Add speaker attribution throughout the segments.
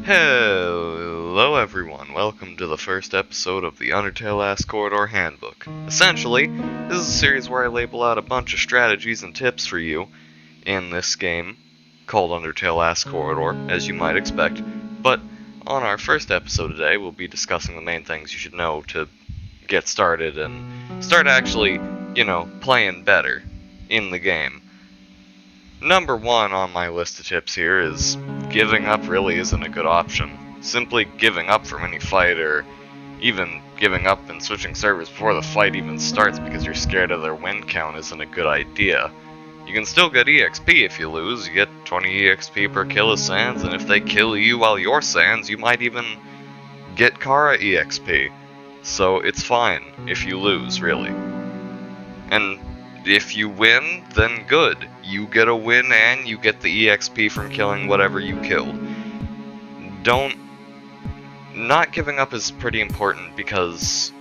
Speaker 1: Hello everyone, welcome to the first episode of the Undertale Last Corridor Handbook. Essentially, this is a series where I label out a bunch of strategies and tips for you in this game, called Undertale Last Corridor, as you might expect. But on our first episode today, we'll be discussing the main things you should know to get started and start actually, playing better in the game. Number one on my list of tips here is giving up really isn't a good option. Simply giving up from any fight, or even giving up and switching servers before the fight even starts because you're scared of their win count isn't a good idea. You can still get EXP if you lose. You get 20 EXP per kill of Sans, and if they kill you while you're Sans, you might even get Kara EXP. So it's fine if you lose, really. And if you win, then good. You get a win and you get the EXP from killing whatever you killed. Not giving up is pretty important because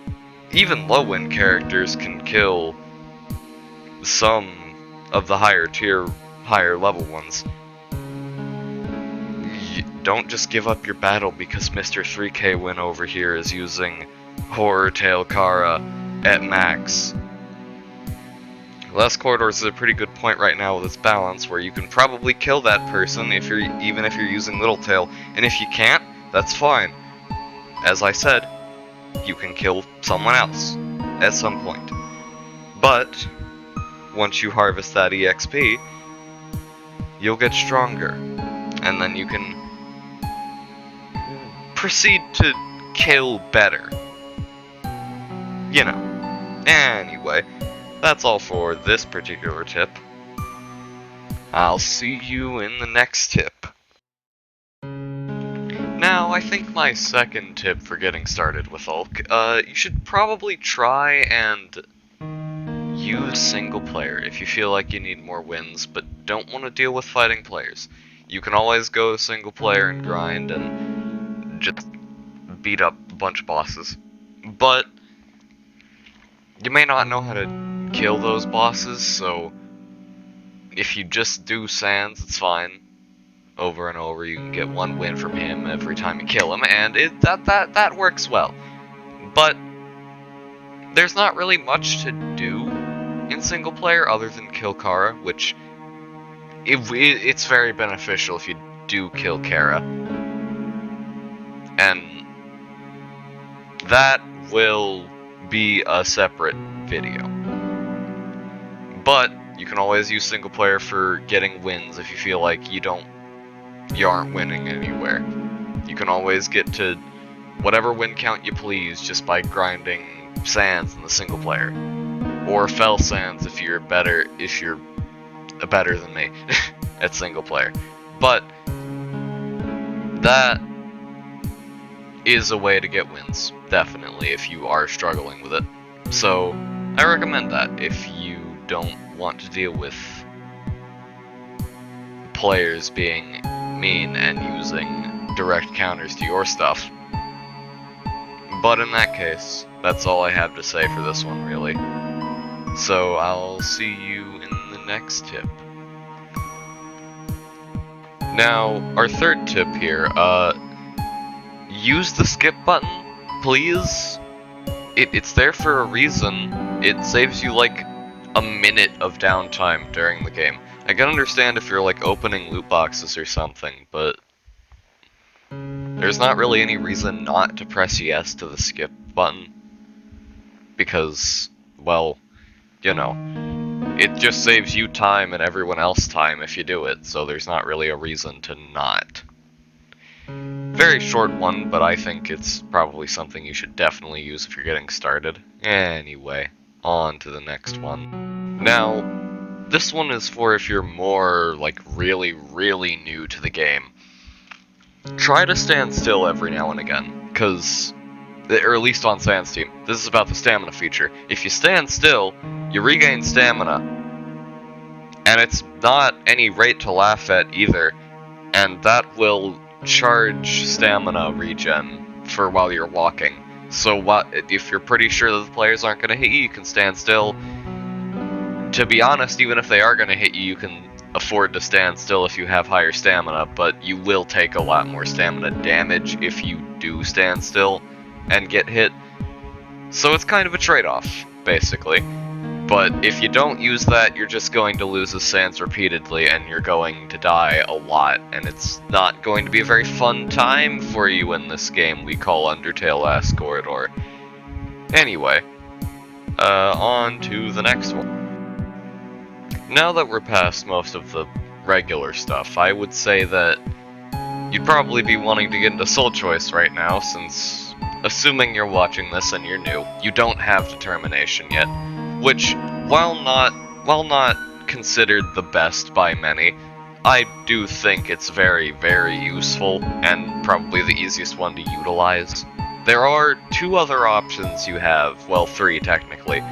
Speaker 1: even low win characters can kill some of the higher tier, higher level ones. Don't just give up your battle because Mr. 3K Win over here is using Horror Tail Kara at max. Last Corridors is a pretty good point right now with its balance, where you can probably kill that person even if you're using Little Tail, and if you can't, that's fine. As I said, you can kill someone else at some point. But once you harvest that EXP, you'll get stronger, and then you can proceed to kill better. Anyway. That's all for this particular tip. I'll see you in the next tip. Now, I think my second tip for getting started with Ulk, you should probably try and use single player if you feel like you need more wins, but don't want to deal with fighting players. You can always go single player and grind and just beat up a bunch of bosses. But you may not know how to kill those bosses, so if you just do Sans, it's fine. Over and over, you can get one win from him every time you kill him, and that works well. But there's not really much to do in single player other than kill Kara, which it's very beneficial if you do kill Kara. And that will be a separate video. But you can always use single player for getting wins if you feel like you aren't winning anywhere. You can always get to whatever win count you please just by grinding Sans in the single player, or Fell Sans if you're better than me at single player. But that is a way to get wins, definitely, if you are struggling with it. So I recommend that if you don't want to deal with players being mean and using direct counters to your stuff. But in that case, that's all I have to say for this one, really. So I'll see you in the next tip. Now, our third tip here, use the skip button, please. It's there for a reason. It saves you like a minute of downtime during the game. I can understand if you're like opening loot boxes or something, but there's not really any reason not to press yes to the skip button, because, well, it just saves you time and everyone else time if you do it, so there's not really a reason to not. Very short one, but I think it's probably something you should definitely use if you're getting started. Anyway, on to the next one. Now, this one is for if you're more, like, really, really new to the game. Try to stand still every now and again, or at least on Sans team, this is about the stamina feature. If you stand still, you regain stamina, and it's not any rate to laugh at either, and that will charge stamina regen for while you're walking. So if you're pretty sure that the players aren't going to hit you, you can stand still. To be honest, even if they are going to hit you, you can afford to stand still if you have higher stamina, but you will take a lot more stamina damage if you do stand still and get hit. So it's kind of a trade-off, basically. But if you don't use that, you're just going to lose the sands repeatedly, and you're going to die a lot, and it's not going to be a very fun time for you in this game we call Undertale Last Corridor. Anyway, on to the next one. Now that we're past most of the regular stuff, I would say that you'd probably be wanting to get into Soul Choice right now, since, assuming you're watching this and you're new, you don't have Determination yet, which, while not considered the best by many, I do think it's very, very useful, and probably the easiest one to utilize. There are two other options you have, well, three technically.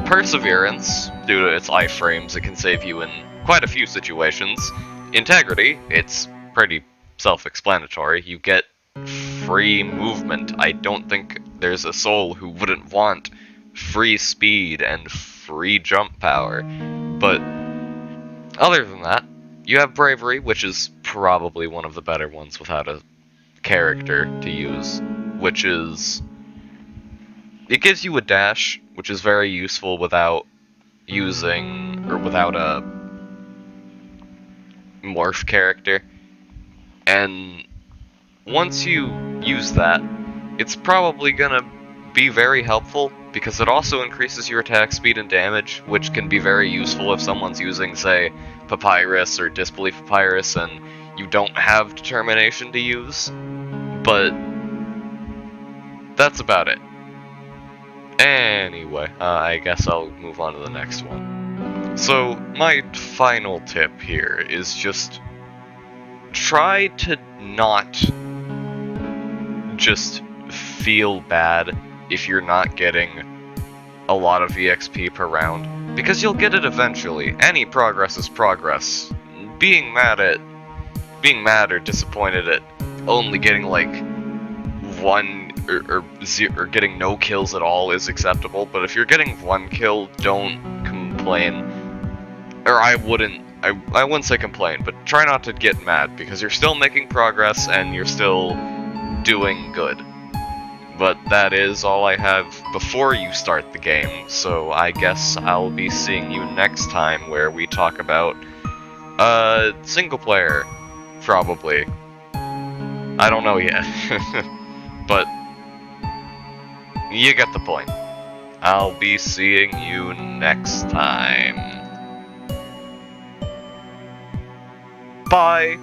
Speaker 1: Perseverance, due to its iframes, it can save you in quite a few situations. Integrity, it's pretty self-explanatory. You get free movement. I don't think there's a soul who wouldn't want free speed and free jump power. But other than that, you have Bravery, which is probably one of the better ones without a character to use, which is... It gives you a dash, which is very useful without using, or without a morph character. And once you use that, it's probably gonna be very helpful, because it also increases your attack speed and damage, which can be very useful if someone's using, say, Papyrus or Disbelief Papyrus, and you don't have Determination to use. But that's about it. Anyway, I guess I'll move on to the next one. So, my final tip here is just try to not just feel bad if you're not getting a lot of EXP per round, because you'll get it eventually. Any progress is progress. Being mad or disappointed at only getting like one or getting no kills at all is acceptable, but if you're getting one kill, don't complain. Or I wouldn't say complain, but try not to get mad, because you're still making progress and you're still doing good. But that is all I have before you start the game, so I guess I'll be seeing you next time where we talk about single player, probably. I don't know yet. But you get the point. I'll be seeing you next time. Bye!